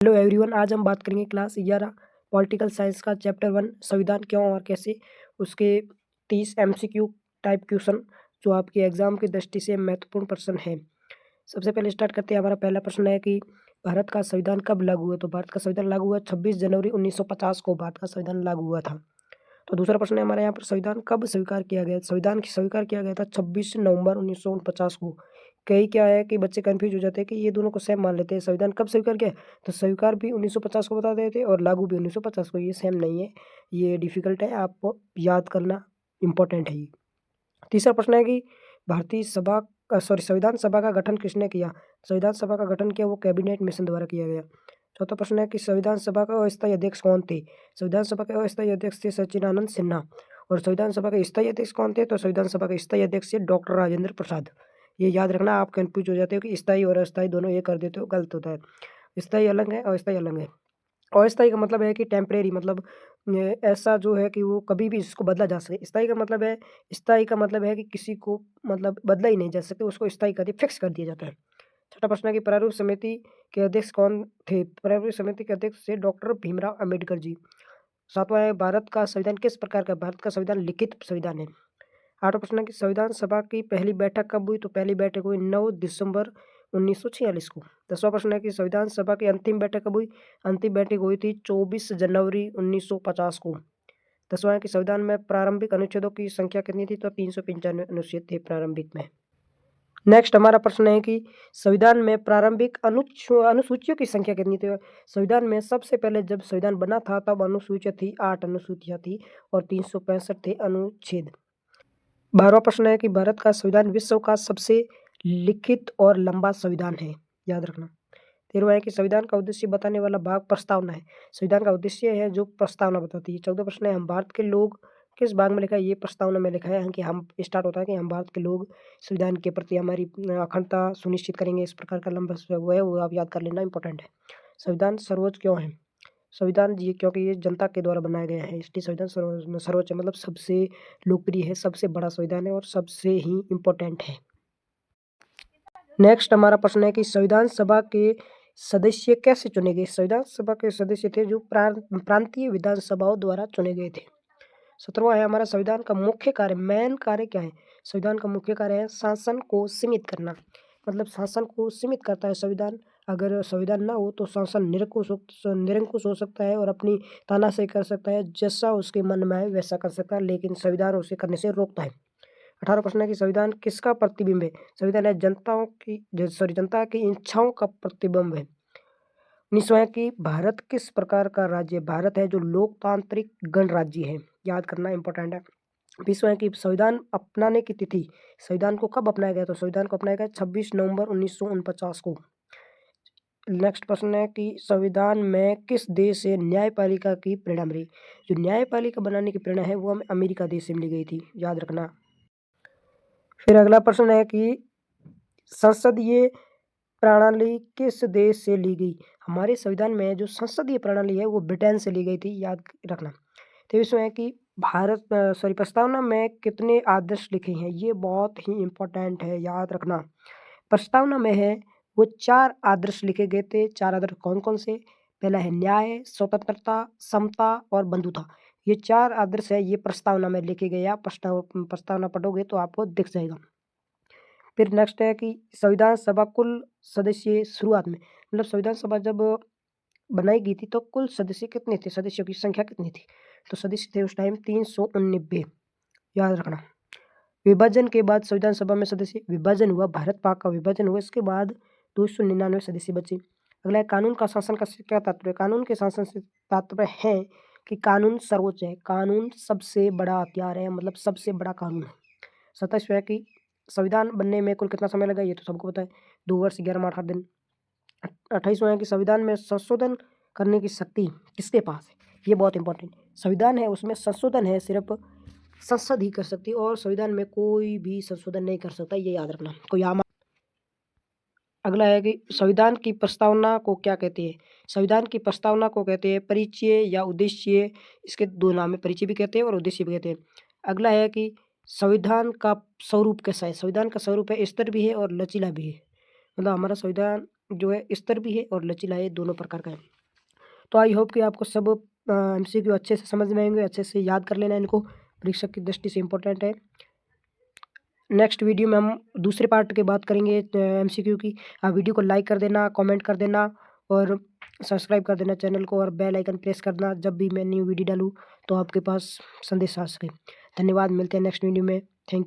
Hello everyone, आज हम बात करेंगे क्लास 11 पॉलिटिकल साइंस का चैप्टर 1 संविधान क्यों और कैसे, उसके 30 एमसीक्यू टाइप क्वेश्चन जो आपके एग्जाम की दृष्टि से महत्वपूर्ण प्रश्न है। सबसे पहले स्टार्ट करते हैं। हमारा पहला प्रश्न है कि भारत का संविधान कब लागू हुआ? तो भारत का संविधान लागू हुआ 26 जनवरी 1950 को भारत का संविधान लागू हुआ था। तो दूसरा प्रश्न है हमारे यहाँ पर, संविधान कब स्वीकार किया गया? संविधान स्वीकार किया गया था 26 नवंबर 1949 को। कई क्या है कि बच्चे कंफ्यूज हो जाते हैं कि ये दोनों को सेम मान लेते हैं। संविधान कब स्वीकार किया? तो स्वीकार भी 1950 को बता देते और लागू भी 1950 को। ये सेम नहीं है, ये डिफिकल्ट है, आपको याद करना इम्पोर्टेंट है ये। तीसरा प्रश्न है कि भारतीय सभा संविधान सभा का गठन किसने किया? संविधान सभा का गठन किया वो कैबिनेट मिशन द्वारा किया गया। चौथा प्रश्न है कि संविधान सभा का अस्थायी अध्यक्ष कौन थे? संविधान सभा के अस्थायी अध्यक्ष थे सच्चिदानंद सिन्हा। और संविधान सभा के स्थायी अध्यक्ष कौन थे? तो संविधान सभा के स्थायी अध्यक्ष थे डॉक्टर राजेंद्र प्रसाद। ये याद रखना, आप कंफ्यूज हो जाते हो कि स्थायी और अस्थायी दोनों ये कर देते हो, गलत होता है। स्थायी अलग है, अस्थायी अलग है। अस्थायी का मतलब है कि टेम्परेरी, मतलब ऐसा जो है कि वो कभी भी इसको बदला जा सके। स्थायी का मतलब है कि किसी को मतलब बदला ही नहीं जा सकता, उसको स्थायी कर दिया, फिक्स कर दिया जाता है। छठा प्रश्न है कि प्रारूप समिति के अध्यक्ष कौन थे? प्रारूप समिति के अध्यक्ष थे डॉक्टर भीमराव अम्बेडकर जी। सातवां है, भारत का संविधान किस प्रकार का? भारत का संविधान लिखित संविधान है। आठवां प्रश्न है कि संविधान सभा की पहली बैठक कब हुई? तो पहली बैठक हुई 9 दिसंबर 1946 को। 10वां प्रश्न है कि संविधान सभा की अंतिम बैठक कब हुई? अंतिम बैठक हुई थी 24 जनवरी 1950 को। 10वां है कि संविधान में प्रारंभिक अनुच्छेदों की संख्या कितनी थी? तो 395 अनुच्छेद थे प्रारंभिक में। नेक्स्ट हमारा प्रश्न है कि संविधान में प्रारंभिक अनुसूचियों की संख्या कितनी थी? संविधान में सबसे पहले जब संविधान बना था तब अनुसूचियाँ थी 8 अनुसूचियाँ थी और 365 थे अनुच्छेद। 12वां प्रश्न है कि भारत का संविधान विश्व का सबसे लिखित और लंबा संविधान है, याद रखना। 13वां है कि संविधान का उद्देश्य बताने वाला भाग प्रस्तावना है। संविधान का उद्देश्य है जो प्रस्तावना बताती है। 14वां प्रश्न है, हम भारत के लोग किस भाग में लिखा है? ये प्रस्तावना में लिखा है कि हम स्टार्ट होता है कि हम भारत के लोग संविधान के प्रति हमारी अखंडता सुनिश्चित करेंगे। इस प्रकार का लंबा वो है, वो आप याद कर लेना, इंपॉर्टेंट है। संविधान सर्वोच्च क्यों है? संविधान जी क्योंकि ये जनता के द्वारा बनाया गया है, इसलिए संविधान सर्वोच्च मतलब सबसे लोकप्रिय है, सबसे बड़ा संविधान है और सबसे ही इम्पोर्टेंट है। नेक्स्ट हमारा प्रश्न है कि संविधान सभा के सदस्य कैसे चुने गए? संविधान सभा के सदस्य थे जो प्रांतीय विधानसभाओं द्वारा चुने गए थे। 17वां है हमारा, संविधान का मुख्य कार्य, मेन कार्य क्या है? संविधान का मुख्य कार्य है शासन को सीमित करना, मतलब शासन को सीमित करता है संविधान। अगर संविधान ना हो तो शासन निरंकुश हो सकता है और अपनी तानाशाही कर सकता है, जैसा उसके मन में आए वैसा कर सकता है, लेकिन संविधान उसे करने से रोकता है। 18वां प्रश्न है कि संविधान किसका प्रतिबिंब है? संविधान है जनता की इच्छाओं का प्रतिबिंब है। 19वां है कि भारत किस प्रकार का राज्य है? भारत है जो लोकतांत्रिक गणराज्य है, याद करना इंपॉर्टेंट है। 20वां है कि संविधान अपनाने की तिथि, संविधान को कब अपनाया गया? तो संविधान को अपनाया गया 26 नवंबर 1949 को। नेक्स्ट प्रश्न है कि संविधान में किस देश से न्यायपालिका की प्रेरणा मिली? जो न्यायपालिका बनाने की प्रेरणा है वो हमें अमेरिका देश से मिली गई थी, याद रखना। फिर अगला प्रश्न है कि संसदीय प्रणाली किस देश से ली गई? हमारे संविधान में जो संसदीय प्रणाली है वो ब्रिटेन से ली गई थी, याद रखना। 23वां है कि प्रस्तावना में कितने आदर्श लिखे हैं? ये बहुत ही इम्पोर्टेंट है, याद रखना। प्रस्तावना में है वो 4 आदर्श लिखे गए थे। 4 आदर्श कौन कौन से? पहला है न्याय, स्वतंत्रता, समता और बंधुता। ये 4 आदर्श है, ये प्रस्तावना में लिखे गए। आप प्रस्तावना पढ़ोगे तो आपको दिख जाएगा। फिर नेक्स्ट है कि संविधान सभा कुल सदस्य शुरुआत में, मतलब संविधान सभा जब बनाई गई थी तो कुल सदस्य कितने थे? सदस्यों की संख्या कितनी थी? तो सदस्य थे उस टाइम 389, याद रखना। विभाजन के बाद संविधान सभा में सदस्य विभाजन हुआ, भारत पाक का विभाजन हुआ, इसके बाद 299 सदस्य बचे। अगला है कानून का शासन का क्या तात्पर्य? कानून के शासन से तात्पर्य है कि कानून सर्वोच्च है, कानून सबसे बड़ा हथियार है, मतलब सबसे बड़ा कानून है। 27वां है कि संविधान बनने में कुल कितना समय लगा? ये तो सबको पता है, 2 वर्ष 11 माह 8 दिन। 28वां है कि संविधान में संशोधन करने की शक्ति किसके पास है? ये बहुत इंपॉर्टेंट, संविधान है उसमें संशोधन है सिर्फ संसद ही कर सकती है और संविधान में कोई भी संशोधन नहीं कर सकता, ये याद रखना। कोई आम अगला है कि संविधान की प्रस्तावना को क्या कहते हैं? संविधान की प्रस्तावना को कहते हैं परिचय या उद्देश्य। इसके 2 नाम है, परिचय भी कहते हैं और उद्देश्य भी कहते हैं। अगला है कि संविधान का स्वरूप कैसा है? संविधान का स्वरूप है स्थिर भी है और लचीला भी है, मतलब हमारा संविधान जो है स्तर भी है और लचीला है, दोनों प्रकार का है। तो आई होप कि आपको सब एमसीक्यू अच्छे से समझ में आएंगे, अच्छे से याद कर लेना इनको, परीक्षा की दृष्टि से इम्पोर्टेंट है। नेक्स्ट वीडियो में हम दूसरे पार्ट की बात करेंगे एमसीक्यू की। आप वीडियो को लाइक कर देना, कमेंट कर देना और सब्सक्राइब कर देना चैनल को, और बेल आइकन प्रेस करना जब भी मैं न्यू वीडियो डालूँ तो आपके पास संदेश आ सके। धन्यवाद, मिलते हैं नेक्स्ट वीडियो में।